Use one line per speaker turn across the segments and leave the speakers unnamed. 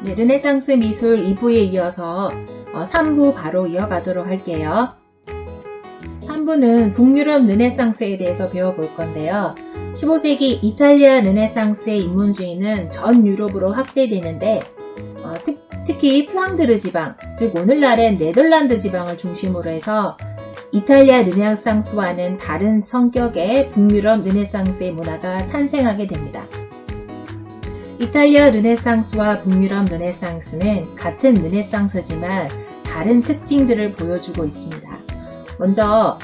네, 르네상스 미술 2부에 이어서 3부 바로 이어가도록 할게요. 3부는 북유럽 르네상스에 대해서 배워볼 건데요. 15세기 이탈리아 르네상스의 인문주의는 전 유럽으로 확대되는데 특히 플랑드르 지방, 즉 오늘날의 네덜란드 지방을 중심으로 해서 이탈리아 르네상스와는 다른 성격의 북유럽 르네상스의 문화가 탄생하게 됩니다. 이탈리아 르네상스와 북유럽 르네상스는 같은 르네상스지만 다른 특징들을 보여주고 있습니다. 먼저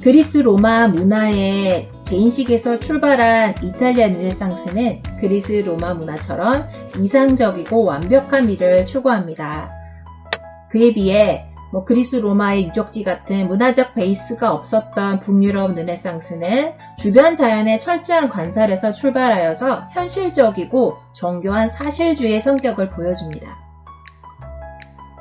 그리스 로마 문화의 재인식에서 출발한 이탈리아 르네상스는 그리스 로마 문화처럼 이상적이고 완벽한 미를 추구합니다. 그에 비해 그리스 로마의 유적지 같은 문화적 베이스가 없었던 북유럽 르네상스는 주변 자연의 철저한 관찰에서 출발하여서 현실적이고 정교한 사실주의의 성격을 보여줍니다.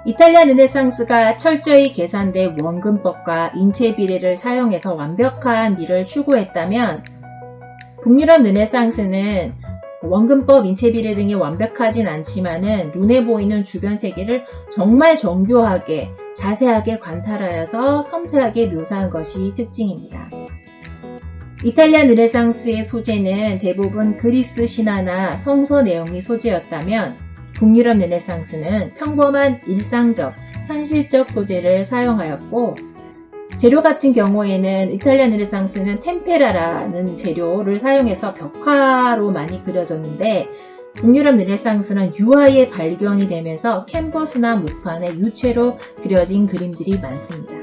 이탈리아 르네상스가 철저히 계산된 원근법과 인체 비례를 사용해서 완벽한 미를 추구했다면 북유럽 르네상스는 원근법, 인체 비례 등이 완벽하진 않지만은 눈에 보이는 주변 세계를 정말 정교하게 자세하게 관찰하여서 섬세하게 묘사한 것이 특징입니다. 이탈리아 르네상스의 소재는 대부분 그리스 신화나 성서 내용이 소재였다면 북유럽 르네상스는 평범한 일상적, 현실적 소재를 사용하였고 재료 같은 경우에는 이탈리아 르네상스는 템페라라는 재료를 사용해서 벽화로 많이 그려졌는데 북유럽 르네상스는 유화의 발견이 되면서 캔버스나 무판에 유체로 그려진 그림들이 많습니다.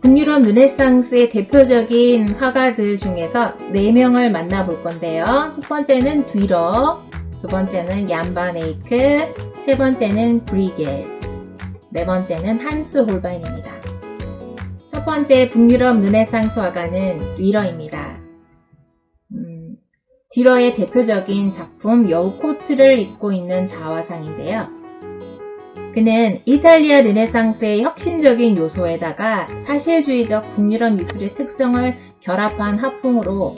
북유럽 르네상스의 대표적인 화가들 중에서 4명을 만나볼 건데요. 첫 번째는 뒤러, 두 번째는 얀 반 에이크, 세 번째는 브리겔, 네 번째는 한스 홀바인입니다. 첫 번째 북유럽 르네상스 화가는 뒤러입니다. 뒤러의 대표적인 작품 여우 코트를 입고 있는 자화상인데요. 그는 이탈리아 르네상스의 혁신적인 요소에다가 사실주의적 북유럽 미술의 특성을 결합한 화풍으로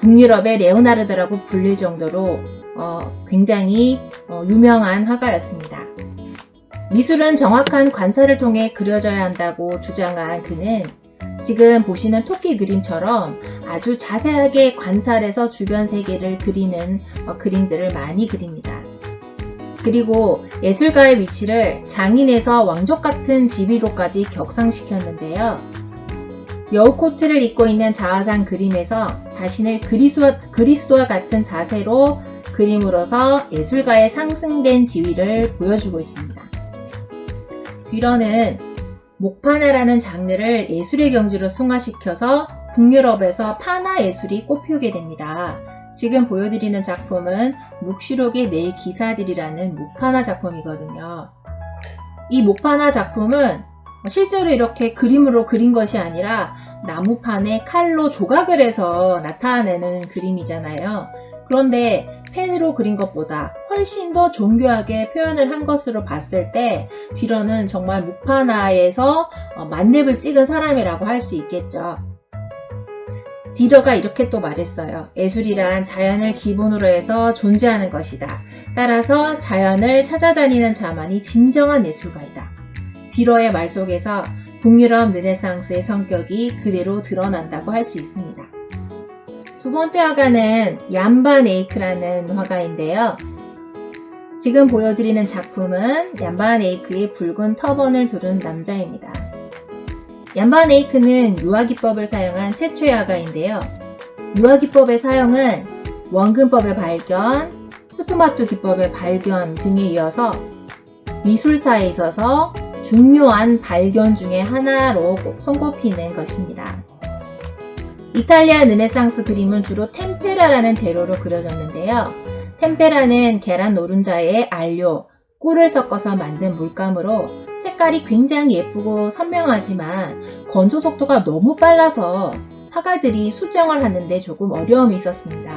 북유럽의 레오나르도라고 불릴 정도로 굉장히 유명한 화가였습니다. 미술은 정확한 관찰을 통해 그려져야 한다고 주장한 그는 지금 보시는 토끼 그림처럼 아주 자세하게 관찰해서 주변 세계를 그리는 그림들을 많이 그립니다. 그리고 예술가의 위치를 장인에서 왕족 같은 지위로까지 격상시켰는데요. 여우 코트를 입고 있는 자화상 그림에서 자신을 그리스도와 같은 자세로 그림으로써 예술가의 상승된 지위를 보여주고 있습니다. 뒤러는 목파나라는 장르를 예술의 경지로 승화시켜서 북유럽에서 파나 예술이 꽃피우게 됩니다. 지금 보여드리는 작품은 묵시록의 네 기사들이라는 목파나 작품이거든요. 이 목파나 작품은 실제로 이렇게 그림으로 그린 것이 아니라 나무판에 칼로 조각을 해서 나타내는 그림이잖아요. 그런데 펜으로 그린 것보다 훨씬 더 정교하게 표현을 한 것으로 봤을 때 뒤러는 정말 목파나에서 만렙을 찍은 사람이라고 할 수 있겠죠. 뒤러가 이렇게 또 말했어요. 예술이란 자연을 기본으로 해서 존재하는 것이다. 따라서 자연을 찾아다니는 자만이 진정한 예술가이다. 뒤러의 말 속에서 북유럽 르네상스의 성격이 그대로 드러난다고 할 수 있습니다. 두 번째 화가는 얀 반 에이크라는 화가인데요. 지금 보여드리는 작품은 얀 반 에이크의 붉은 터번을 두른 남자입니다. 얀 반 에이크는 유화기법을 사용한 최초의 화가인데요. 유화기법의 사용은 원근법의 발견, 스푸마토 기법의 발견 등에 이어서 미술사에 있어서 중요한 발견 중에 하나로 손꼽히는 것입니다. 이탈리아 르네상스 그림은 주로 템페라라는 재료로 그려졌는데요. 템페라는 계란 노른자에 알료, 꿀을 섞어서 만든 물감으로 색깔이 굉장히 예쁘고 선명하지만 건조 속도가 너무 빨라서 화가들이 수정을 하는데 조금 어려움이 있었습니다.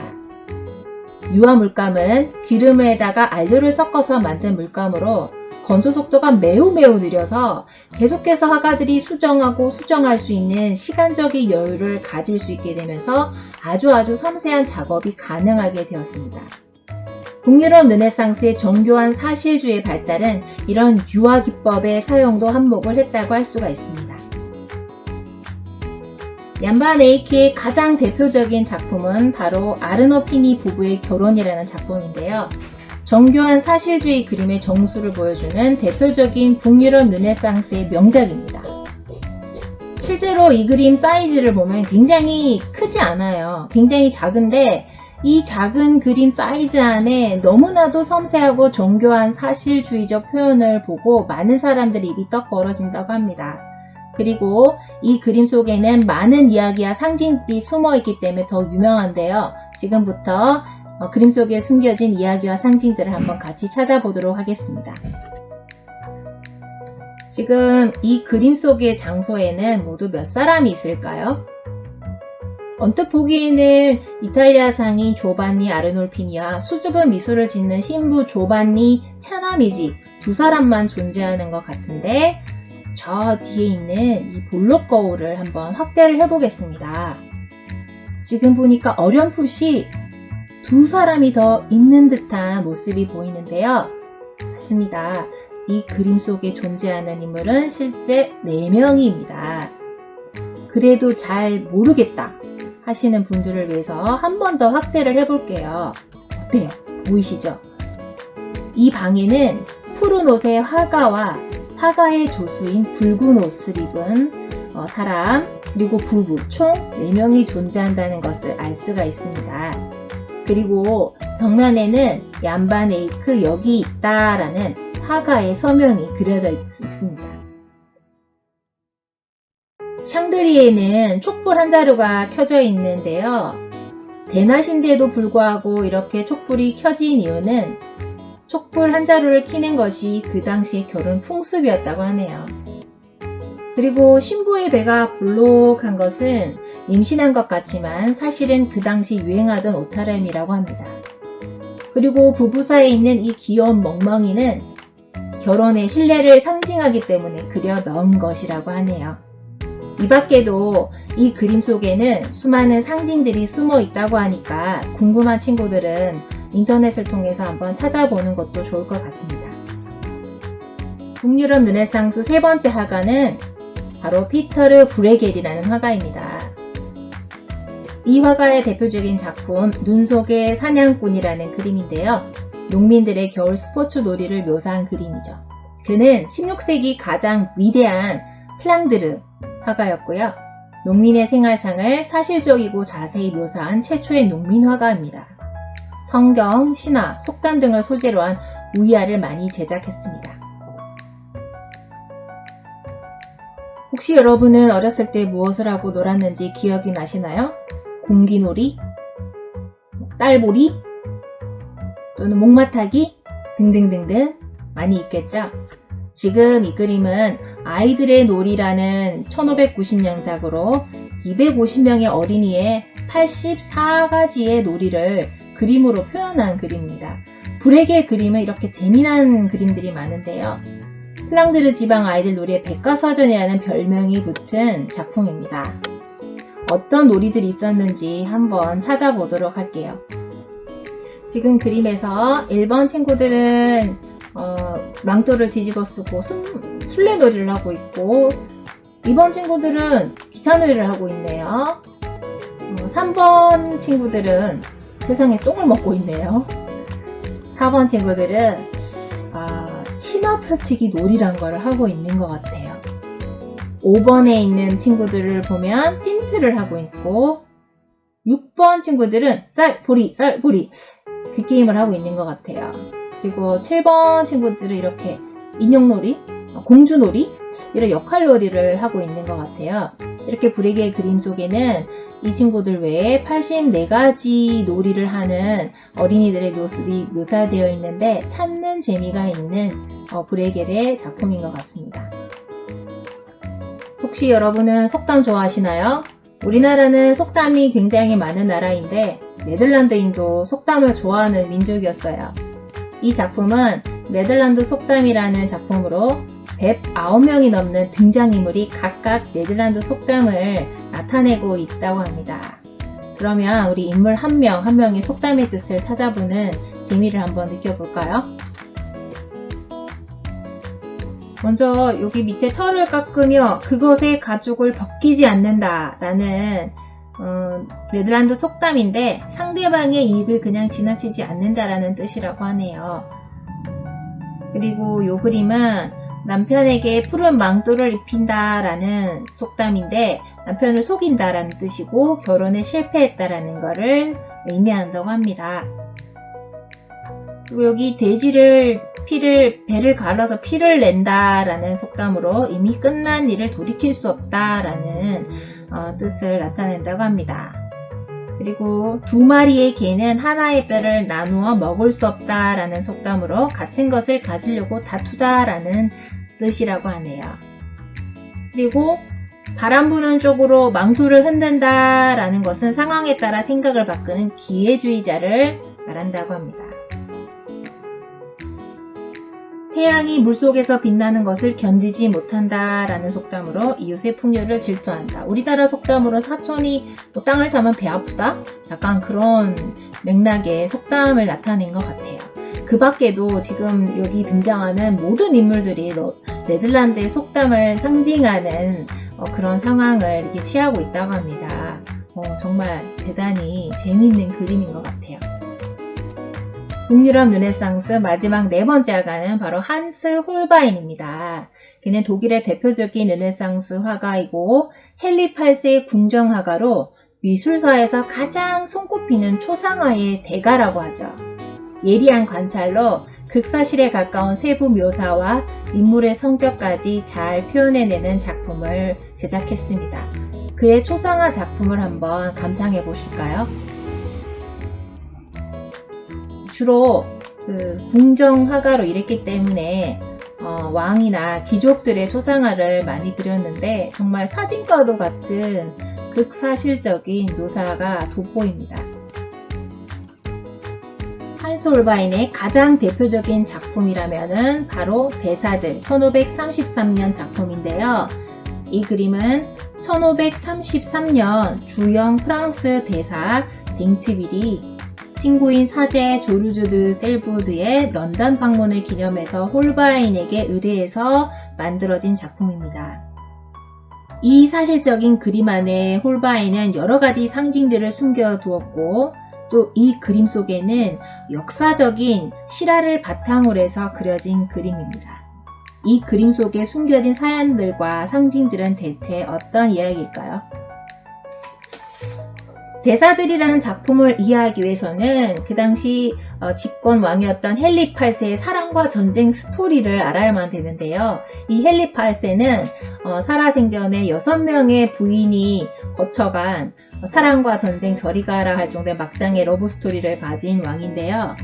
유화 물감은 기름에다가 알료를 섞어서 만든 물감으로 건조 속도가 매우 느려서 계속해서 화가들이 수정하고 수정할 수 있는 시간적인 여유를 가질 수 있게 되면서 아주 섬세한 작업이 가능하게 되었습니다. 북유럽 르네상스의 정교한 사실주의 발달은 이런 유화기법의 사용도 한몫을 했다고 할 수가 있습니다. 얀 반 에이크의 가장 대표적인 작품은 바로 아르노피니 부부의 결혼이라는 작품인데요. 정교한 사실주의 그림의 정수를 보여주는 대표적인 북유럽 르네상스의 명작입니다. 실제로 이 그림 사이즈를 보면 굉장히 크지 않아요. 굉장히 작은데 이 작은 그림 사이즈 안에 너무나도 섬세하고 정교한 사실주의적 표현을 보고 많은 사람들이 입이 떡 벌어진다고 합니다. 그리고 이 그림 속에는 많은 이야기와 상징들이 숨어 있기 때문에 더 유명한데요. 지금부터 그림 속에 숨겨진 이야기와 상징들을 한번 같이 찾아보도록 하겠습니다. 지금 이 그림 속의 장소에는 모두 몇 사람이 있을까요? 언뜻 보기에는 이탈리아 상인 조반니 아르놀피니와 수줍은 미소를 짓는 신부 조반니 차나미지 두 사람만 존재하는 것 같은데 저 뒤에 있는 이 볼록 거울을 한번 확대를 해보겠습니다. 지금 보니까 어렴풋이 두 사람이 더 있는 듯한 모습이 보이는데요. 맞습니다. 이 그림 속에 존재하는 인물은 실제 4명입니다. 그래도 잘 모르겠다 하시는 분들을 위해서 한 번 더 확대를 해볼게요. 어때요? 보이시죠? 이 방에는 푸른 옷의 화가와 화가의 조수인 붉은 옷을 입은 사람 그리고 부부 총 4명이 존재한다는 것을 알 수가 있습니다. 그리고 벽면에는 얀 반 에이크 여기 있다라는 화가의 서명이 그려져 있습니다. 샹들리에는 촛불 한 자루가 켜져 있는데요. 대낮인데도 불구하고 이렇게 촛불이 켜진 이유는 촛불 한 자루를 켜는 것이 그 당시의 결혼 풍습이었다고 하네요. 그리고 신부의 배가 볼록한 것은 임신한 것 같지만 사실은 그 당시 유행하던 옷차림이라고 합니다. 그리고 부부 사이에 있는 이 귀여운 멍멍이는 결혼의 신뢰를 상징하기 때문에 그려 넣은 것이라고 하네요. 이 밖에도 이 그림 속에는 수많은 상징들이 숨어 있다고 하니까 궁금한 친구들은 인터넷을 통해서 한번 찾아보는 것도 좋을 것 같습니다. 북유럽 르네상스 세 번째 화가는 바로 피터르 브레겔이라는 화가입니다. 이 화가의 대표적인 작품 눈 속의 사냥꾼이라는 그림인데요. 농민들의 겨울 스포츠 놀이를 묘사한 그림이죠. 그는 16세기 가장 위대한 플랑드르 화가였고요. 농민의 생활상을 사실적이고 자세히 묘사한 최초의 농민 화가입니다. 성경, 신화, 속담 등을 소재로 한 우이아를 많이 제작했습니다. 혹시 여러분은 어렸을 때 무엇을 하고 놀았는지 기억이 나시나요? 공기놀이, 쌀보리, 또는 목마타기 등등등등 많이 있겠죠? 지금 이 그림은 아이들의 놀이라는 1590년작으로 250명의 어린이의 84가지의 놀이를 그림으로 표현한 그림입니다. 브레겔 그림은 이렇게 재미난 그림들이 많은데요. 플랑드르 지방 아이들 놀이의 백과사전이라는 별명이 붙은 작품입니다. 어떤 놀이들이 있었는지 한번 찾아보도록 할게요. 지금 그림에서 1번 친구들은 망토를 뒤집어 쓰고 술래놀이를 하고 있고 2번 친구들은 기차놀이를 하고 있네요. 3번 친구들은 세상에 똥을 먹고 있네요. 4번 친구들은 치마 펼치기 놀이란 걸 하고 있는 것 같아요. 5번에 있는 친구들을 보면 틴트를 하고 있고 6번 친구들은 쌀보리 그 게임을 하고 있는 것 같아요. 그리고 7번 친구들은 이렇게 인형놀이, 공주놀이 이런 역할놀이를 하고 있는 것 같아요. 이렇게 브레겔 그림 속에는 이 친구들 외에 84가지 놀이를 하는 어린이들의 모습이 묘사되어 있는데 찾는 재미가 있는 브레겔의 작품인 것 같습니다. 혹시 여러분은 속담 좋아하시나요? 우리나라는 속담이 굉장히 많은 나라인데 네덜란드인도 속담을 좋아하는 민족이었어요. 이 작품은 네덜란드 속담이라는 작품으로 109명이 넘는 등장인물이 각각 네덜란드 속담을 나타내고 있다고 합니다. 그러면 우리 인물 한 명 한 명이 속담의 뜻을 찾아보는 재미를 한번 느껴볼까요? 먼저 여기 밑에 털을 깎으며 그것의 가죽을 벗기지 않는다라는 네덜란드 속담인데 상대방의 이익을 그냥 지나치지 않는다라는 뜻이라고 하네요. 그리고 이 그림은 남편에게 푸른 망토를 입힌다라는 속담인데 남편을 속인다라는 뜻이고 결혼에 실패했다라는 것을 의미한다고 합니다. 그리고 여기 돼지를 배를 갈라서 피를 낸다라는 속담으로 이미 끝난 일을 돌이킬 수 없다라는 뜻을 나타낸다고 합니다. 그리고 두 마리의 개는 하나의 뼈를 나누어 먹을 수 없다라는 속담으로 같은 것을 가지려고 다투다라는 뜻이라고 하네요. 그리고 바람 부는 쪽으로 망토를 흔든다라는 것은 상황에 따라 생각을 바꾸는 기회주의자를 말한다고 합니다. 태양이 물속에서 빛나는 것을 견디지 못한다라는 속담으로 이웃의 풍요를 질투한다. 우리나라 속담으로 사촌이 땅을 사면 배 아프다? 약간 그런 맥락의 속담을 나타낸 것 같아요. 그 밖에도 지금 여기 등장하는 모든 인물들이 네덜란드의 속담을 상징하는 그런 상황을 이렇게 취하고 있다고 합니다. 정말 대단히 재미있는 그림인 것 같아요. 북유럽 르네상스 마지막 네 번째 화가는 바로 한스 홀바인입니다. 그는 독일의 대표적인 르네상스 화가이고 헨리 8세의 궁정화가로 미술사에서 가장 손꼽히는 초상화의 대가라고 하죠. 예리한 관찰로 극사실에 가까운 세부 묘사와 인물의 성격까지 잘 표현해내는 작품을 제작했습니다. 그의 초상화 작품을 한번 감상해 보실까요? 주로 궁정화가로 일했기 때문에 왕이나 귀족들의 초상화를 많이 그렸는데 정말 사진과도 같은 극사실적인 묘사가 돋보입니다. 한스 홀바인의 가장 대표적인 작품이라면은 바로 대사들 1533년 작품인데요. 이 그림은 1533년 주영 프랑스 대사 댕트빌이 친구인 사제 조르주 드 셀부드의 런던 방문을 기념해서 홀바인에게 의뢰해서 만들어진 작품입니다. 이 사실적인 그림 안에 홀바인은 여러가지 상징들을 숨겨두었고 또 이 그림 속에는 역사적인 실화를 바탕으로 해서 그려진 그림입니다. 이 그림 속에 숨겨진 사연들과 상징들은 대체 어떤 이야기일까요? 대사들이라는 작품을 이해하기 위해서는 그 당시 집권 왕이었던 헨리 8세의 사랑과 전쟁 스토리를 알아야만 되는데요. 이 헨리 8세는 살아생전에 6명의 부인이 거쳐간 사랑과 전쟁 저리 가라 할 정도의 막장의 러브 스토리를 가진 왕인데요.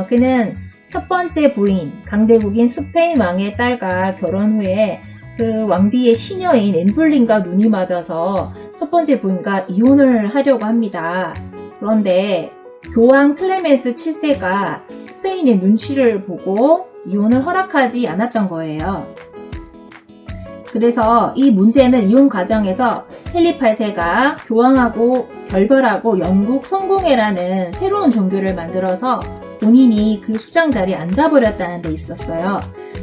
그는 첫 번째 부인 강대국인 스페인 왕의 딸과 결혼 후에 그 왕비의 시녀인 엠블린과 눈이 맞아서 첫 번째 부인과 이혼을 하려고 합니다. 그런데 교황 클레멘스 7세가 스페인의 눈치를 보고 이혼을 허락하지 않았던 거예요. 그래서 이 문제는 이혼 과정에서 헨리 8세가 교황하고 결별하고 영국 성공회라는 새로운 종교를 만들어서 본인이 그 수장 자리에 앉아버렸다는 데 있었어요.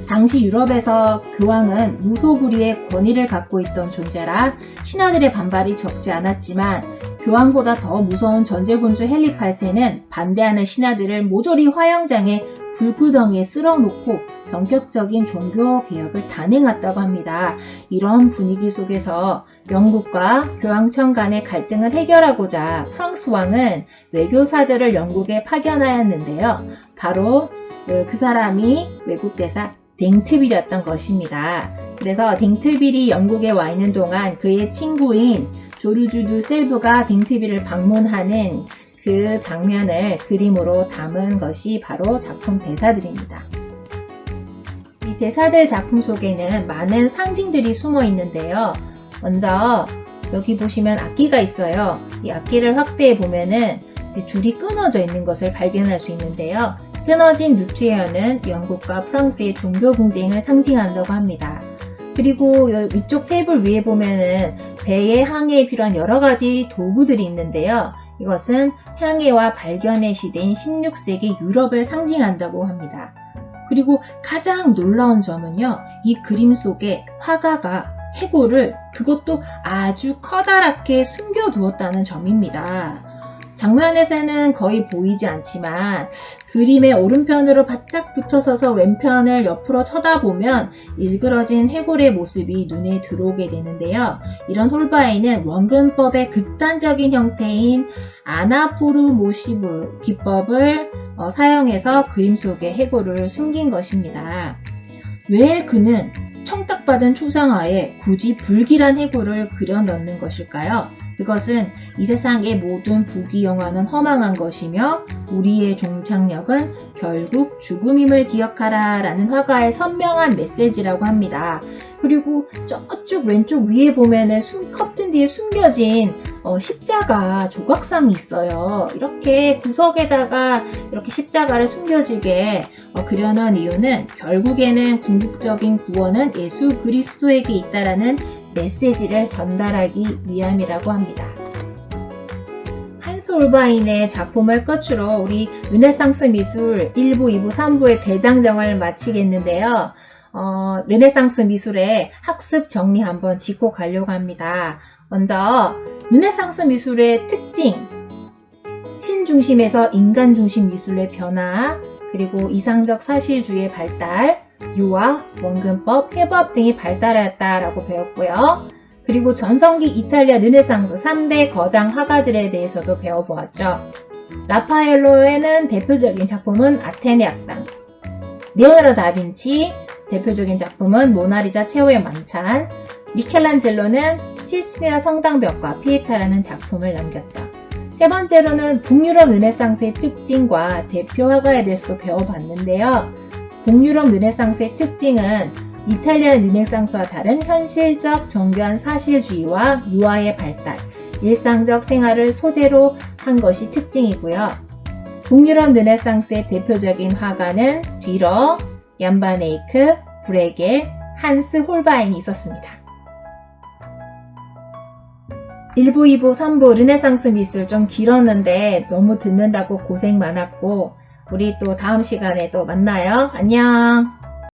당시 유럽에서 교황은 무소불위의 권위를 갖고 있던 존재라 신하들의 반발이 적지 않았지만 교황보다 더 무서운 전제군주 헨리 8세는 반대하는 신하들을 모조리 화영장에 불구덩이에 쓸어놓고 전격적인 종교개혁을 단행했다고 합니다. 이런 분위기 속에서 영국과 교황청 간의 갈등을 해결하고자 프랑스 왕은 외교사절을 영국에 파견하였는데요. 바로 그 사람이 외국 대사 댕트빌이었던 것입니다. 그래서 댕트빌이 영국에 와 있는 동안 그의 친구인 조르주 드 셀부가 댕트빌을 방문하는 그 장면을 그림으로 담은 것이 바로 작품 대사들입니다. 이 대사들 작품 속에는 많은 상징들이 숨어 있는데요. 먼저 여기 보시면 악기가 있어요. 이 악기를 확대해 보면은 줄이 끊어져 있는 것을 발견할 수 있는데요. 끊어진 루트웨어는 영국과 프랑스의 종교 분쟁을 상징한다고 합니다. 그리고 위쪽 테이블 위에 보면은 배의 항해에 필요한 여러 가지 도구들이 있는데요. 이것은 향해와 발견의 시대인 16세기 유럽을 상징한다고 합니다. 그리고 가장 놀라운 점은요, 이 그림 속에 화가가 해골을 그것도 아주 커다랗게 숨겨두었다는 점입니다. 장면에서는 거의 보이지 않지만 그림의 오른편으로 바짝 붙어서서 왼편을 옆으로 쳐다보면 일그러진 해골의 모습이 눈에 들어오게 되는데요. 이런 홀바인은 원근법의 극단적인 형태인 아나포르모시브 기법을 사용해서 그림 속의 해골을 숨긴 것입니다. 왜 그는 청탁받은 초상화에 굳이 불길한 해골을 그려 넣는 것일까요? 그것은 이 세상의 모든 부귀영화는 허망한 것이며 우리의 종착역은 결국 죽음임을 기억하라 라는 화가의 선명한 메시지라고 합니다. 그리고 저쪽 왼쪽 위에 보면은 커튼 뒤에 숨겨진 십자가 조각상이 있어요. 이렇게 구석에다가 이렇게 십자가를 숨겨지게 그려놓은 이유는 결국에는 궁극적인 구원은 예수 그리스도에게 있다라는 메시지를 전달하기 위함이라고 합니다. 한스 홀바인의 작품을 끝으로 우리 르네상스 미술 1부, 2부, 3부의 대장정을 마치겠는데요. 르네상스 미술의 학습 정리 한번 짚고 가려고 합니다. 먼저 르네상스 미술의 특징, 신중심에서 인간중심 미술의 변화, 그리고 이상적 사실주의의 발달, 유화, 원근법, 회법 등이 발달하였다라고 배웠고요. 그리고 전성기 이탈리아 르네상스 3대 거장 화가들에 대해서도 배워보았죠. 라파엘로에는 대표적인 작품은 아테네 악당, 레오나르도 다빈치 대표적인 작품은 모나리자 최후의 만찬, 미켈란젤로는 시스티나 성당벽과 피에타라는 작품을 남겼죠. 세 번째로는 북유럽 르네상스의 특징과 대표 화가에 대해서도 배워봤는데요. 북유럽 르네상스의 특징은 이탈리아 르네상스와 다른 현실적 정교한 사실주의와 유화의 발달, 일상적 생활을 소재로 한 것이 특징이고요. 북유럽 르네상스의 대표적인 화가는 뒤러, 얀 반 에이크, 브레겔, 한스 홀바인이 있었습니다. 1부, 2부, 3부 르네상스 미술 좀 길었는데 너무 듣는다고 고생 많았고 우리 또 다음 시간에 또 만나요. 안녕.